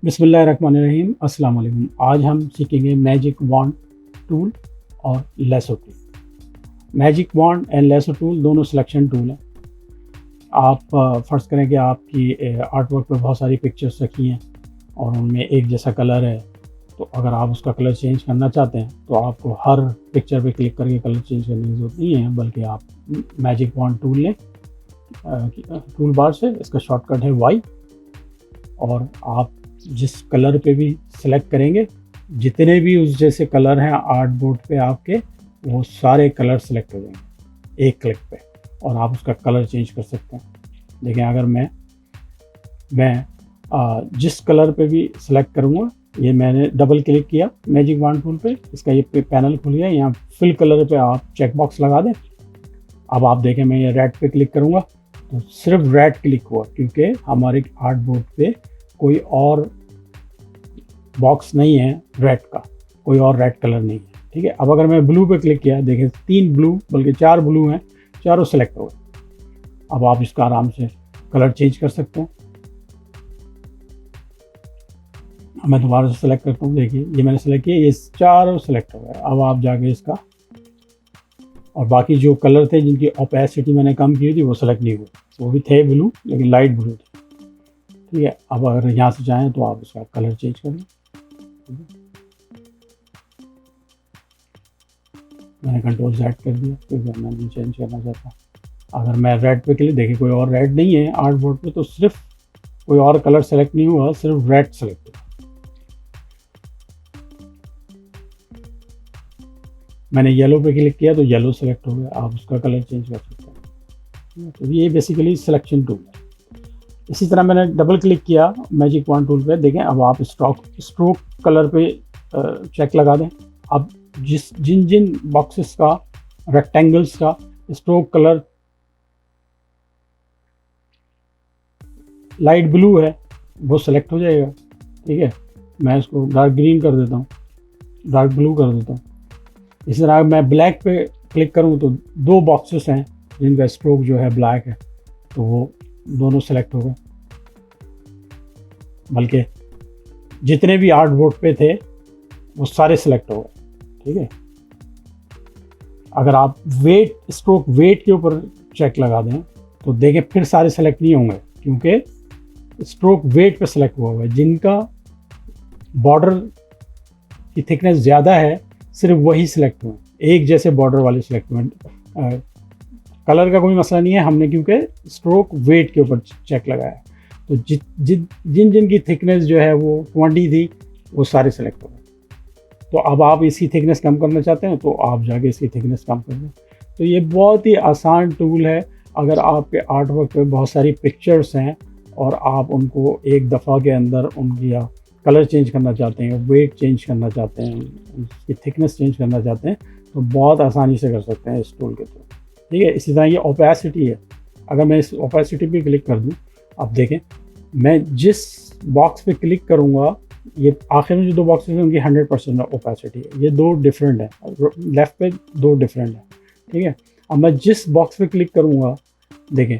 बिस्मिल्लाहिर्रहमानिर्रहीम। अस्सलाम वालेकुम। आज हम सीखेंगे मैजिक वॉन्ड टूल और lasso tool. Magic wand and lasso tool दोनों सिलेक्शन टूल हैं। आप फ़र्ज़ करें कि आपकी आर्ट वर्क पे बहुत सारी पिक्चर्स रखी हैं और उनमें एक जैसा कलर है, तो अगर आप उसका कलर चेंज करना चाहते हैं तो आपको हर पिक्चर पे क्लिक करके कलर चेंज करने की ज़रूरत नहीं है, बल्कि आप मैजिक वॉन्ड टूल लें टूल बार से। इसका शॉर्टकट है वाई, और आप जिस कलर पे भी सिलेक्ट करेंगे, जितने भी उस जैसे कलर हैं आर्ट बोर्ड पे आपके, वो सारे कलर सेलेक्ट हो जाएंगे एक क्लिक पे, और आप उसका कलर चेंज कर सकते हैं। देखें, अगर मैं जिस कलर पे भी सिलेक्ट करूँगा, ये मैंने डबल क्लिक किया मैजिक वॉन्ड टूल पे, इसका ये पैनल खुल गया। यहाँ फिल कलर पे आप चेक बॉक्स लगा दें। अब आप देखें, मैं ये रेड पे क्लिक करूँगा तो सिर्फ रेड क्लिक हुआ, क्योंकि हमारे आर्ट बोर्ड पे कोई और बॉक्स नहीं है रेड का, कोई और रेड कलर नहीं है। ठीक है, अब अगर मैं ब्लू पे क्लिक किया, देखें 3 ब्लू, बल्कि 4 ब्लू हैं, चारों सेलेक्ट हो गए। अब आप इसका आराम से कलर चेंज कर सकते हैं। मैं दोबारा से सेलेक्ट करता हूँ। देखिए, ये मैंने सेलेक्ट किया, ये चारों सेलेक्ट हो गए। अब आप जाके इसका, और बाकी जो कलर थे जिनकी ओपेसिटी मैंने कम की थी वो सेलेक्ट नहीं हुए, वो भी थे ब्लू, लेकिन लाइट ब्लू थे। ठीक है, अब अगर यहाँ से चाहें तो आप इसका कलर चेंज कर लें। मैंने कंट्रोल Z कर दिया क्योंकि मैं नहीं चेंज करना चाहता। अगर मैं रेड पे क्लिक, देखिए कोई और रेड नहीं है आर्ट बोर्ड पे, तो सिर्फ कोई और कलर सेलेक्ट नहीं हुआ, सिर्फ रेड सेलेक्ट हुआ। मैंने येलो पे क्लिक किया तो येलो सेलेक्ट हो गया, आप उसका कलर चेंज कर सकते हैं। तो ये बेसिकली सिलेक्शन टूल है। इसी तरह मैंने डबल क्लिक किया मैजिक वॉन्ड टूल पे। देखें, अब आप स्ट्रोक कलर पे चेक लगा दें। अब जिन जिन बॉक्सेस का, रेक्टेंगल्स का स्ट्रोक कलर लाइट ब्लू है, वो सेलेक्ट हो जाएगा। ठीक है, मैं इसको डार्क ग्रीन कर देता हूँ, डार्क ब्लू कर देता हूँ। इसी तरह मैं ब्लैक पे क्लिक करूँ तो 2 बॉक्सेस हैं जिनका स्ट्रोक जो है ब्लैक है, तो वो दोनों सेलेक्ट हो गए, बल्कि जितने भी आर्ट बोर्ड पे थे वो सारे सेलेक्ट हो गए। ठीक है, अगर आप स्ट्रोक वेट के ऊपर चेक लगा दें तो देखें फिर सारे सेलेक्ट नहीं होंगे, क्योंकि स्ट्रोक वेट पे सेलेक्ट हुआ हुआ है। जिनका बॉर्डर की थिकनेस ज़्यादा है, सिर्फ वही सिलेक्ट हुए, एक जैसे बॉर्डर वाले सिलेक्ट हुए। कलर का कोई मसला नहीं है, हमने क्योंकि स्ट्रोक वेट के ऊपर चेक लगाया, तो जिन जिन की थिकनेस जो है वो 20 थी, वो सारे सेलेक्ट हो गए। तो अब आप इसकी थिकनेस कम करना चाहते हैं तो आप जाके इसकी थिकनेस कम कर दें। तो ये बहुत ही आसान टूल है। अगर आपके आर्ट वर्क पे बहुत सारी पिक्चर्स हैं और आप उनको एक दफ़ा के अंदर उनकी कलर चेंज करना चाहते हैं, वेट चेंज करना चाहते हैं, उसकी थिकनेस चेंज करना चाहते हैं, तो बहुत आसानी से कर सकते हैं इस टूल के थ्रू। ठीक है, इसी तरह ये ओपेसिटी है। अगर मैं इस ओपेसिटी पे क्लिक कर दूं, आप देखें, मैं जिस बॉक्स पे क्लिक करूंगा, ये आखिर में जो 2 बॉक्सेस हैं उनकी 100% ओपेसिटी है। ये 2 डिफरेंट है, लेफ़्ट पे 2 डिफरेंट है। ठीक है, अब मैं जिस बॉक्स पे क्लिक करूंगा, देखें,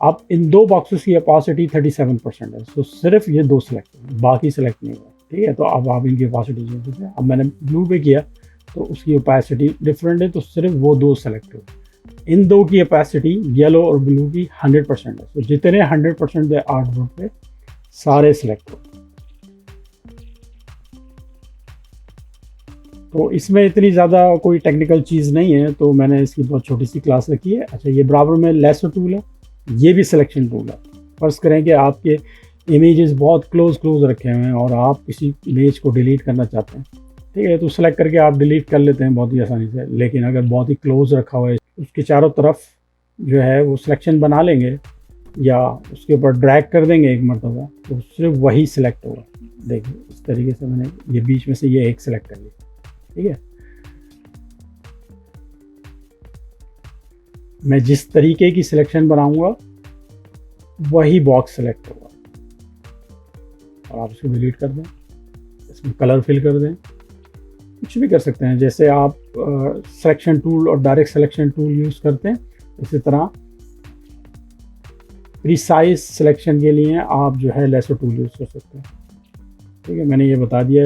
अब इन 2 बॉक्सेस की ओपेसिटी 37% है। तो सिर्फ ये 2 सेलेक्ट है, बाकी सेलेक्ट नहीं हुआ। ठीक है, तो अब आप इनकी ओपेसिटी चेंज करते हैं। अब मैंने ब्लू पे किया तो उसकी ओपेसिटी डिफरेंट है, तो सिर्फ वो 2 सेलेक्ट हुए। इन 2 की ओपेसिटी येलो और ब्लू की 100% है। तो जितने 100% है आर्ट बोर्ड पे, सारे सेलेक्ट हो। तो इसमें इतनी ज़्यादा कोई टेक्निकल चीज़ नहीं है, तो मैंने इसकी बहुत छोटी सी क्लास रखी है। अच्छा, ये बराबर में लेसो टूल है, ये भी सिलेक्शन टूल है। फ़र्ज़ करें कि आपके इमेजेस बहुत क्लोज रखे हुए हैं और आप किसी इमेज को डिलीट करना चाहते हैं। ठीक है, तो सेलेक्ट करके आप डिलीट कर लेते हैं बहुत ही आसानी से। लेकिन अगर बहुत ही क्लोज रखा हुआ है, उसके चारों तरफ जो है वो सिलेक्शन बना लेंगे या उसके ऊपर ड्रैग कर देंगे एक मरतबा, तो सिर्फ वही सिलेक्ट होगा। देखिए, इस तरीके से मैंने ये बीच में से ये एक सिलेक्ट कर लिया। ठीक है, मैं जिस तरीके की सिलेक्शन बनाऊंगा वही बॉक्स सेलेक्ट होगा, और आप इसको डिलीट कर दें, इसमें कलर फिल कर दें, कुछ भी कर सकते हैं। जैसे आप सिलेक्शन टूल और डायरेक्ट सिलेक्शन टूल यूज़ करते हैं, इसी तरह प्रिसाइज सिलेक्शन के लिए आप जो है लेसो टूल यूज़ कर सकते हैं। ठीक है, मैंने ये बता दिया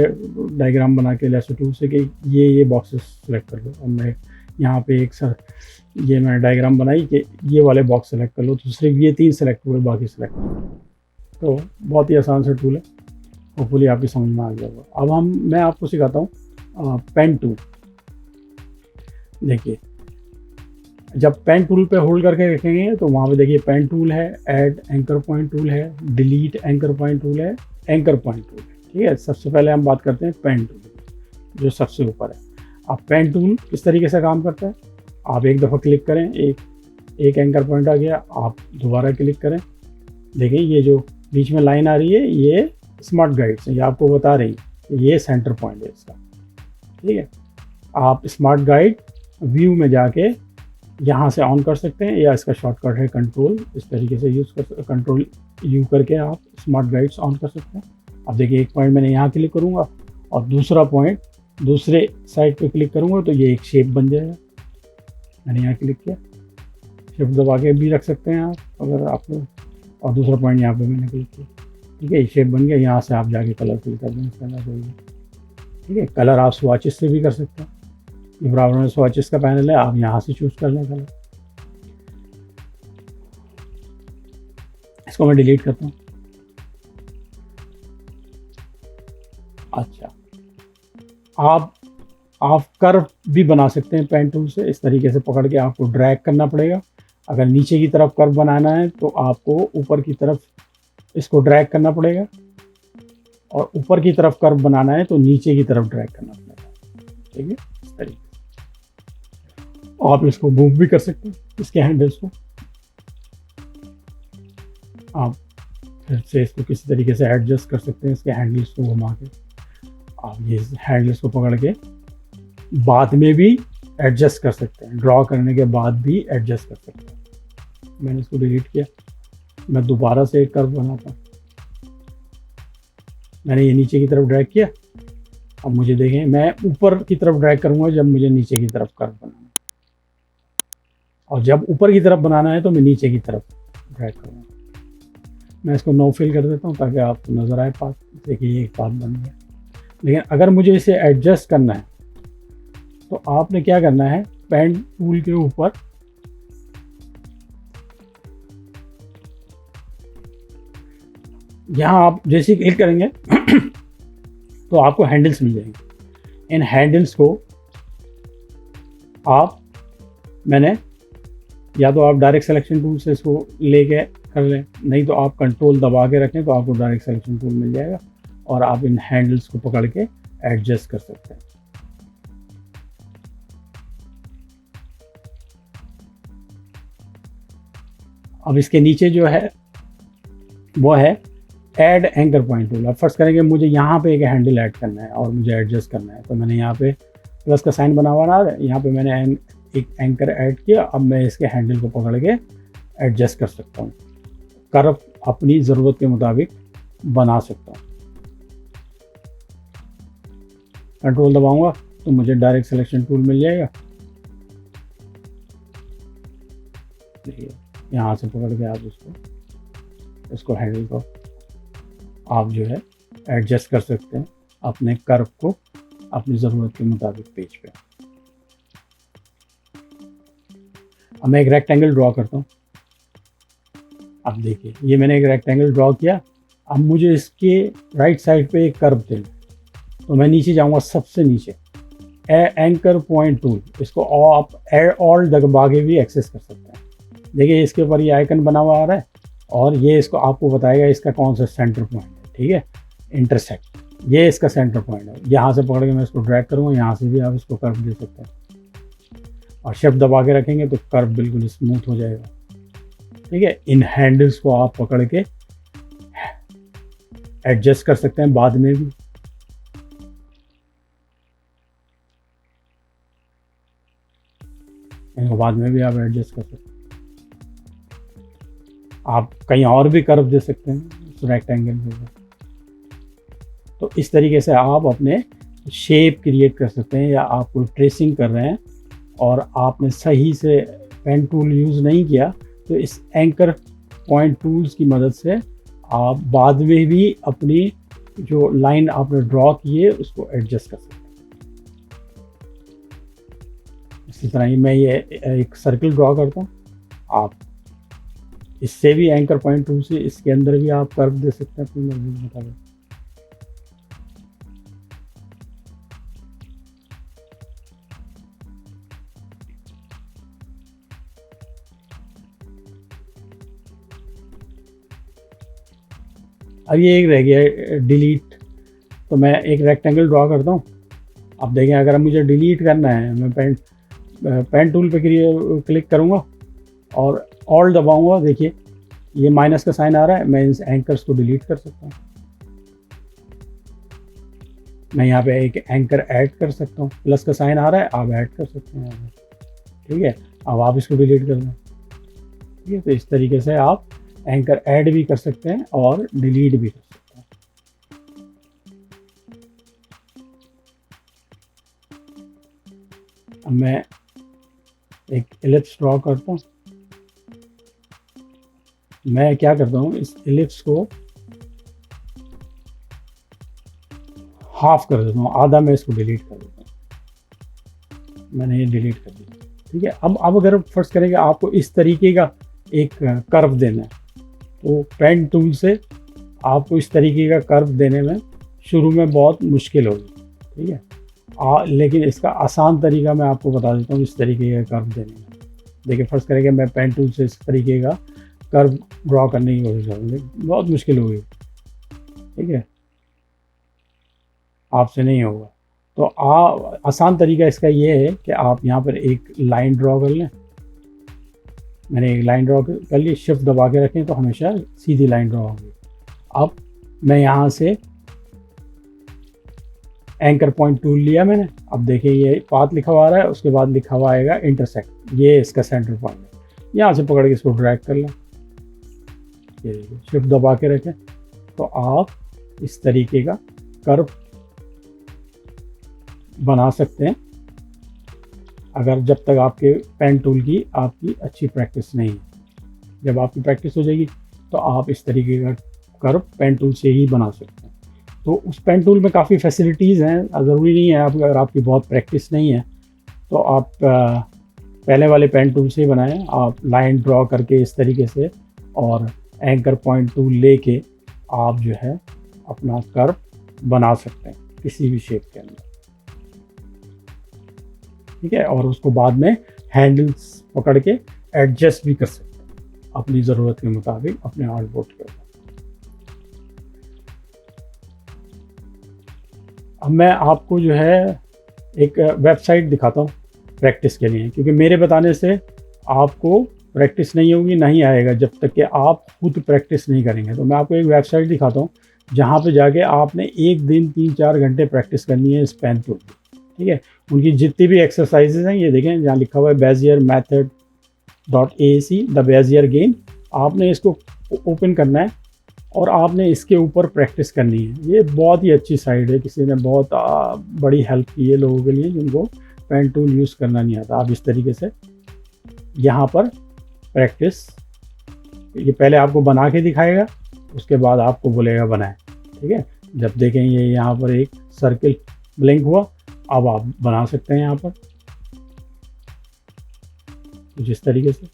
डायग्राम बना के लेसो टूल से कि ये बॉक्सेस सेलेक्ट कर लो। और मैं यहाँ पे एक सर ये मैंने डायग्राम बनाई कि ये वाले बॉक्स सेलेक्ट कर लो, तो सिर्फ ये 3 सेलेक्ट हुए, बाकी सेलेक्ट कर लो। तो बहुत ही आसान सा टूल है, होपफुली आपकी समझ में आ गया होगा। अब मैं आपको सिखाता हूँ पेन टूल। देखिए, जब पेन टूल पे होल्ड करके रखेंगे तो वहाँ पे देखिए पेन टूल है, ऐड एंकर पॉइंट टूल है, डिलीट एंकर पॉइंट टूल है, एंकर पॉइंट टूल है। ठीक है, सबसे पहले हम बात करते हैं पेन टूल जो सबसे ऊपर है। अब पेन टूल किस तरीके से काम करता है, आप एक दफ़ा क्लिक करें, एक एंकर पॉइंट आ गया, आप दोबारा क्लिक करें, देखिए ये जो बीच में लाइन आ रही है ये स्मार्ट गाइड्स है, ये आपको बता रही है ये सेंटर पॉइंट है इसका। ठीक है, आप स्मार्ट गाइड व्यू में जाके यहाँ से ऑन कर सकते हैं, या इसका शॉर्टकट है कंट्रोल, इस तरीके से कंट्रोल यू करके आप स्मार्ट गाइड्स ऑन कर सकते हैं। अब देखिए एक पॉइंट मैंने यहाँ क्लिक करूँगा और दूसरा पॉइंट दूसरे साइड पे क्लिक करूँगा तो ये एक शेप बन जाएगा। मैंने यहाँ क्लिक किया, शेप दबा के भी रख सकते हैं आप अगर आपको, और दूसरा पॉइंट यहाँ पे मैंने क्लिक किया। ठीक है, ये शेप बन गया। यहाँ से आप जाके कलर फिल कर दें इसका कोई। ठीक है, कलर आप स्वॉचेस से भी कर सकते हैं, ये बराबर में स्वॉचेस का पैनल है, आप यहाँ से चूज कर लें कलर। इसको मैं डिलीट करता हूँ। अच्छा, आप कर्व भी बना सकते हैं पेन टूल से। इस तरीके से पकड़ के आपको ड्रैग करना पड़ेगा। अगर नीचे की तरफ कर्व बनाना है तो आपको ऊपर की तरफ इसको ड्रैग करना पड़ेगा, और ऊपर की तरफ कर्व बनाना है तो नीचे की तरफ ड्रैग करना पड़ेगा। ठीक है, इस तरीके से आप इसको मूव भी कर सकते हैं, इसके हैंडल्स को। आप फिर से इसको किसी तरीके से एडजस्ट कर सकते हैं, इसके हैंडल्स को घुमा के। आप ये हैंडल्स को पकड़ के बाद में भी एडजस्ट कर सकते हैं, ड्रॉ करने के बाद भी एडजस्ट कर सकते हैं। मैंने इसको डिलीट किया, मैं दोबारा से एक कर्व बनाता हूँ। मैंने ये नीचे की तरफ ड्रैग किया, अब मुझे देखें मैं ऊपर की तरफ ड्रैग करूँगा जब मुझे नीचे की तरफ कर्व बनाना है, और जब ऊपर की तरफ बनाना है तो मैं नीचे की तरफ ड्रैग करूँगा। मैं इसको नो फिल कर देता हूँ ताकि आपको नज़र आए पाथ। देखिए एक पाथ बन गया। लेकिन अगर मुझे इसे एडजस्ट करना है तो आपने क्या करना है, पेन टूल के ऊपर यहाँ आप जैसे क्लिक करेंगे तो आपको हैंडल्स मिल जाएंगे। इन हैंडल्स को मैंने या तो आप डायरेक्ट सिलेक्शन टूल से इसको लेके कर लें, नहीं तो आप कंट्रोल दबा के रखें तो आपको डायरेक्ट सिलेक्शन टूल मिल जाएगा, और आप इन हैंडल्स को पकड़ के एडजस्ट कर सकते हैं। अब इसके नीचे जो है वो है ऐड एंकर पॉइंट टूल। अब फर्स्ट करेंगे मुझे यहाँ पे एक हैंडल ऐड करना है और मुझे एडजस्ट करना है, तो मैंने यहाँ पे प्लस का साइन बना हुआ है, यहाँ पे मैंने एक एंकर ऐड किया। अब मैं इसके हैंडल को पकड़ के एडजस्ट कर सकता हूँ, कर्व अपनी ज़रूरत के मुताबिक बना सकता हूँ। कंट्रोल दबाऊंगा तो मुझे डायरेक्ट सिलेक्शन टूल मिल जाएगा। देखिए यहाँ से पकड़ के आप इसको हैंडल को आप जो है एडजस्ट कर सकते हैं अपने कर्व को अपनी ज़रूरत के मुताबिक पेज पे। अब मैं एक रेक्टेंगल ड्रॉ करता हूँ। अब देखिए ये मैंने एक रेक्टेंगल ड्रॉ किया। अब मुझे इसके राइट साइड पे एक कर्व देना, तो मैं नीचे जाऊँगा सबसे नीचे, एंकर पॉइंट टूल, इसको आप ऑल दबा के भी एक्सेस कर सकते हैं। देखिए इसके ऊपर ये आइकन बना हुआ आ रहा है, और ये इसको आपको बताएगा इसका कौन सा सेंटर पॉइंट है। ठीक है, इंटरसेक्ट, ये इसका सेंटर पॉइंट है। यहाँ से पकड़ के मैं इसको ड्रैग करूँगा, यहाँ से भी आप इसको कर्व दे सकते हैं, और शिफ्ट दबा के रखेंगे तो कर्व बिल्कुल स्मूथ हो जाएगा। ठीक है, इन हैंडल्स को आप पकड़ के एडजस्ट कर सकते हैं बाद में भी। इनको बाद में भी आप एडजस्ट कर सकते हैं। आप कहीं और भी कर्व दे सकते हैं इस रेक्टेंगल में। तो इस तरीके से आप अपने शेप क्रिएट कर सकते हैं, या आप कोई ट्रेसिंग कर रहे हैं और आपने सही से पेन टूल यूज़ नहीं किया तो इस एंकर पॉइंट टूल्स की मदद से आप बाद में भी अपनी जो लाइन आपने ड्रॉ की है उसको एडजस्ट कर सकते हैं। इसी तरह ही मैं ये एक सर्कल ड्रॉ करता हूँ। आप इससे भी एंकर पॉइंट टूल से इसके अंदर भी आप कर्व दे सकते हैं अपनी मर्जी के मुताबिक। अब ये एक रह गया डिलीट, तो मैं एक रेक्टेंगल ड्रॉ करता हूँ। अब देखें, अगर मुझे डिलीट करना है, मैं पेन टूल पे क्लिक करूँगा और ऑल दबाऊँगा। देखिए ये माइनस का साइन आ रहा है, मैं इन एंकर्स को डिलीट कर सकता हूँ। मैं यहाँ पे एक एंकर ऐड कर सकता हूँ, प्लस का साइन आ रहा है, आप ऐड कर सकते हैं यहाँ पे। ठीक है, अब आप इसको डिलीट कर दें। ठीक है, तो इस तरीके से आप एंकर ऐड भी कर सकते हैं और डिलीट भी कर सकते हैं। अब मैं एक एलिप्स ड्रॉ करता हूँ। मैं क्या करता हूँ, इस एलिप्स को हाफ कर देता हूँ, आधा मैं इसको डिलीट कर देता हूँ। मैंने ये डिलीट कर दिया। ठीक है, अब अगर फर्ज करेंगे आपको इस तरीके का एक कर्व देना है, तो पेन टूल से आपको इस तरीके का कर्व देने में शुरू में बहुत मुश्किल होगी। ठीक है, लेकिन इसका आसान तरीका मैं आपको बता देता हूँ इस तरीके का कर्व देने में। देखिए, फर्स्ट करेंगे मैं पेन टूल से इस तरीके का कर्व ड्रॉ करने की कोशिश करूँगी, बहुत मुश्किल होगी। ठीक है, आपसे नहीं होगा। तो आसान तरीका इसका ये है कि आप यहाँ पर एक लाइन ड्रॉ कर लें। मैंने एक लाइन ड्रॉ कर ली, शिफ्ट दबा के रखें तो हमेशा सीधी लाइन ड्रॉ होगी। अब मैं यहाँ से एंकर पॉइंट टूल लिया मैंने। अब देखिए ये पाथ लिखा हुआ आ रहा है, उसके बाद लिखा हुआ आएगा इंटरसेक्ट, ये इसका सेंटर पॉइंट है। यहाँ से पकड़ के इसको ड्रैग कर लें, ये देखिए शिफ्ट दबा के रखें तो आप इस तरीके का कर्व बना सकते हैं। अगर जब तक आपके पेन टूल की आपकी अच्छी प्रैक्टिस नहीं है, जब आपकी प्रैक्टिस हो जाएगी तो आप इस तरीके का कर्व पेन टूल से ही बना सकते हैं। तो उस पेन टूल में काफ़ी फैसिलिटीज़ हैं, ज़रूरी नहीं है अगर आपकी बहुत प्रैक्टिस नहीं है तो आप पहले वाले पेन टूल से ही बनाएं। आप लाइन ड्रॉ करके इस तरीके से और एंकर पॉइंट टूल लेके आप जो है अपना कर्व बना सकते हैं किसी भी शेप के अंदर। ठीक है, और उसको बाद में हैंडल्स पकड़ के एडजस्ट भी कर सकते हैं अपनी ज़रूरत के मुताबिक अपने आर्टबोर्ड के ऊपर। अब मैं आपको जो है एक वेबसाइट दिखाता हूँ प्रैक्टिस के लिए, क्योंकि मेरे बताने से आपको प्रैक्टिस नहीं होगी, नहीं आएगा जब तक कि आप खुद प्रैक्टिस नहीं करेंगे। तो मैं आपको एक वेबसाइट दिखाता हूँ जहाँ पे जाके आपने एक दिन 3-4 घंटे प्रैक्टिस करनी है इस पेन टूल की। ठीक है, उनकी जितनी भी एक्सरसाइजेज हैं ये देखें, जहाँ लिखा हुआ है Bezier method .aec the Bezier game. आपने इसको ओपन करना है और आपने इसके ऊपर प्रैक्टिस करनी है। ये बहुत ही अच्छी साइट है, किसी ने बहुत बड़ी हेल्प की है लोगों के लिए जिनको पेन टूल यूज़ करना नहीं आता। आप इस तरीके से यहाँ पर प्रैक्टिस, ये पहले आपको बना के दिखाएगा, उसके बाद आपको बोलेगा बनाएं। ठीक है, जब देखें ये यहाँ पर एक सर्किल ब्लिंक हुआ, अब आप बना सकते हैं यहाँ पर जिस तरीके से।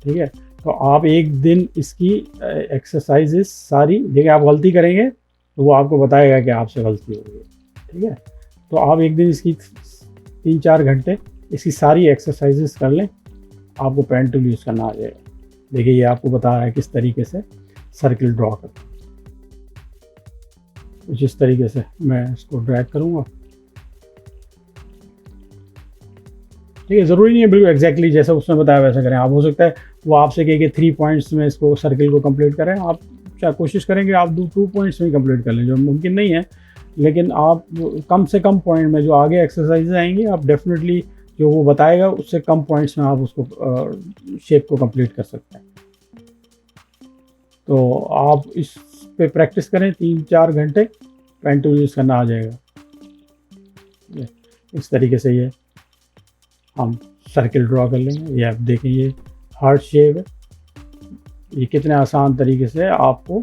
ठीक है, तो आप एक दिन इसकी एक्सरसाइजेस सारी देखिए, आप गलती करेंगे तो वो आपको बताएगा कि आपसे गलती हो गई। ठीक है, तो आप एक दिन इसकी 3-4 घंटे इसकी सारी एक्सरसाइजेस कर लें, आपको पेन टूल यूज़ करना आ जाएगा। देखिए ये आपको बता रहा है किस तरीके से सर्किल ड्रॉ करना। जिस तरीके से मैं इसको ड्रैग करूँगा, ठीक है, ज़रूरी नहीं है बिल्कुल एग्जैक्टली जैसा उसने बताया वैसा करें। आप हो सकता है वो आपसे कहे कि 3 पॉइंट्स में इसको सर्किल को कंप्लीट करें, आप चाहे कोशिश करेंगे आप 2 पॉइंट्स में कंप्लीट कर लें, जो मुमकिन नहीं है। लेकिन आप कम से कम पॉइंट में जो आगे एक्सरसाइजेज आएंगी आप डेफिनेटली जो वो बताएगा उससे कम पॉइंट्स में आप उसको शेप को कंप्लीट कर सकते हैं। तो आप इस पे प्रैक्टिस करें 3-4 घंटे, पेन टूल यूज़ करना आ जाएगा। इस तरीके से ये हम सर्किल ड्रॉ कर लेंगे। ये आप देखें ये हार्ट शेप है, ये कितने आसान तरीके से आपको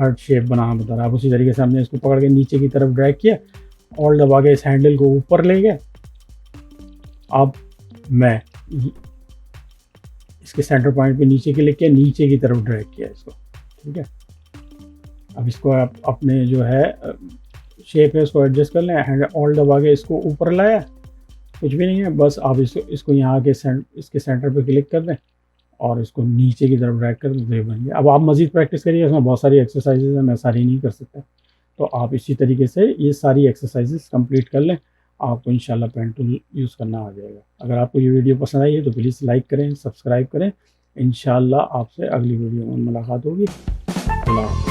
हार्ट शेप बनाना बता रहा है। अब उसी तरीके से हमने इसको पकड़ के नीचे की तरफ ड्रैग किया, और दबा के इस हैंडल को ऊपर ले गए। अब मैं इसके सेंटर पॉइंट पे नीचे क्लिक किया, नीचे की तरफ ड्रैग किया इसको, ठीक है। अब इसको आप अपने जो है शेप है उसको एडजस्ट कर लें, हैंड ऑल दबा के इसको ऊपर लाया, कुछ भी नहीं है, बस आप इसको यहाँ के इसके सेंटर पे क्लिक कर दें और इसको नीचे की तरफ ड्रैग कर दें, तो ये बन गया। अब आप मज़ीद प्रैक्टिस करिए, इसमें बहुत सारी एक्सरसाइजेज हैं, मैं सारी नहीं कर सकता, तो आप इसी तरीके से ये सारी एक्सरसाइजेज कंप्लीट कर लें, आपको इंशाल्लाह पेन टूल यूज़ करना आ जाएगा। अगर आपको ये वीडियो पसंद आई है तो प्लीज़ लाइक करें, सब्सक्राइब करें। इंशाल्लाह आपसे अगली वीडियो में मुलाकात होगी। अल्लाह हाफ़िज़।